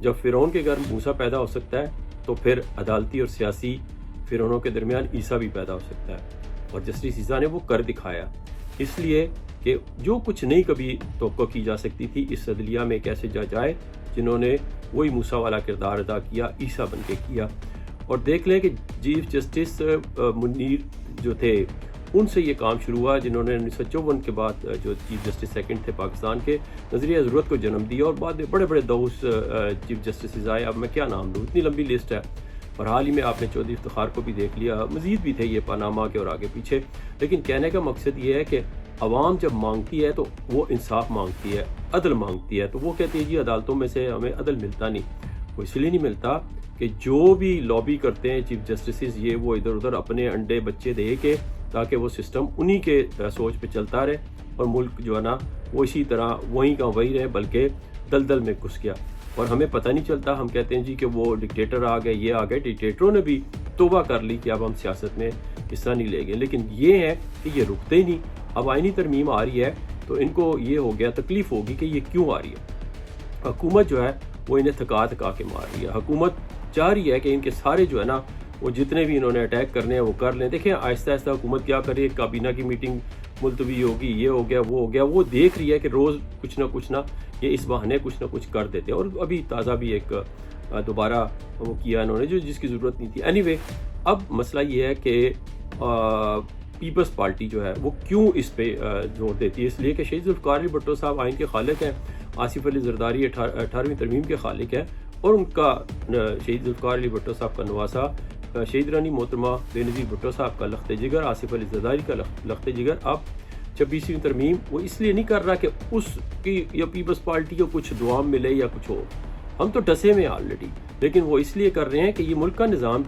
جب فرعون کے گھر موسیٰ پیدا ہو سکتا ہے تو پھر عدالتی اور سیاسی فرعونوں کے درمیان عیسیٰ بھی پیدا ہو سکتا ہے، اور جسٹس عیسیٰ نے وہ کر دکھایا، اس لیے کہ جو کچھ نہیں کبھی توقع کی جا سکتی تھی اس عدلیہ میں ایک ایسے جج آئے جنہوں نے وہی موسیٰ والا کردار ادا کیا، عیسیٰ بن کے کیا۔ اور دیکھ لیں کہ چیف جسٹس منیر جو تھے ان سے یہ کام شروع ہوا، جنہوں نے 1954 کے بعد جو چیف جسٹس سیکنڈ تھے پاکستان کے، نظریہ ضرورت کو جنم دیا، اور بعد میں بڑے بڑے دوس چیف جسٹسز آئے، اب میں کیا نام دوں، اتنی لمبی لسٹ ہے، اور حال ہی میں آپ نے چودھری افتخار کو بھی دیکھ لیا، مزید بھی تھے یہ پاناما کے اور آگے پیچھے۔ لیکن کہنے کا مقصد یہ ہے کہ عوام جب مانگتی ہے تو وہ انصاف مانگتی ہے، عدل مانگتی ہے، تو وہ کہتی ہے جی عدالتوں میں سے ہمیں عدل ملتا نہیں، وہ اس لیے نہیں ملتا کہ جو بھی لابی کرتے ہیں چیف جسٹسز، یہ وہ ادھر ادھر اپنے انڈے بچے دے کے تاکہ وہ سسٹم انہی کے سوچ پہ چلتا رہے، اور ملک جو ہے نا وہ اسی طرح وہیں کا وہی رہے، بلکہ دلدل میں گھس گیا، اور ہمیں پتہ نہیں چلتا۔ ہم کہتے ہیں جی کہ وہ ڈکٹیٹر آ گئے، یہ آ گئے، ڈکٹیٹروں نے بھی توبہ کر لی کہ اب ہم سیاست میں حصہ نہیں لیں گے، لیکن یہ ہے کہ یہ رکتے ہی نہیں۔ اب آئینی ترمیم آ رہی ہے تو ان کو یہ ہو گیا، تکلیف ہوگی کہ یہ کیوں آ رہی ہے۔ حکومت جو ہے وہ انہیں تھکا تھکا کے مار رہی ہے، حکومت چاہ رہی ہے کہ ان کے سارے جو ہے نا وہ جتنے بھی انہوں نے اٹیک کرنے ہیں وہ کر لیں۔ دیکھیں آہستہ آہستہ حکومت کیا کر رہی ہے، کابینہ کی میٹنگ ملتوی ہوگی، یہ ہو گیا وہ ہو گیا، وہ دیکھ رہی ہے کہ روز کچھ نہ یہ اس بہانے کچھ نہ کچھ کر دیتے ہیں، اور ابھی تازہ بھی ایک دوبارہ وہ کیا انہوں نے جس کی ضرورت نہیں تھی۔ اینی وے، اب مسئلہ یہ ہے کہ پیپلز پارٹی جو ہے وہ کیوں اس پہ زور دیتی ہے، اس لیے کہ شہید ذوالفقار علی بھٹو صاحب آئین کے خالق ہیں، آصف علی زرداری 18ویں ترمیم کے خالق ہیں، اور ان کا شہید ذوالفقار علی بھٹو صاحب کا نواسا شہید رانی محترمہ بے نظیر بھٹو صاحب کا لخت جگر، آصف علی زرداری کا لخت جگر، اب 26ویں ترمیم وہ اس لیے نہیں کر رہا کہ اس کی یا پیپلز پارٹی کو کچھ دعام ملے یا کچھ ہو، ہم تو ڈسے میں آلریڈی، لیکن وہ اس لیے کر رہے ہیں کہ یہ ملک کا نظام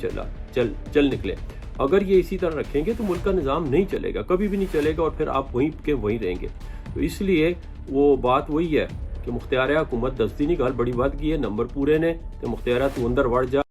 چل نکلے۔ اگر یہ اسی طرح رکھیں گے تو ملک کا نظام نہیں چلے گا، کبھی بھی نہیں چلے گا، اور پھر آپ وہیں کے وہیں رہیں گے۔ تو اس لیے وہ بات وہی ہے کہ مختار حکومت دستی نہیں گال بڑی بات کی ہے، نمبر پورے نے کہ مختار تو اندر وڑ جا۔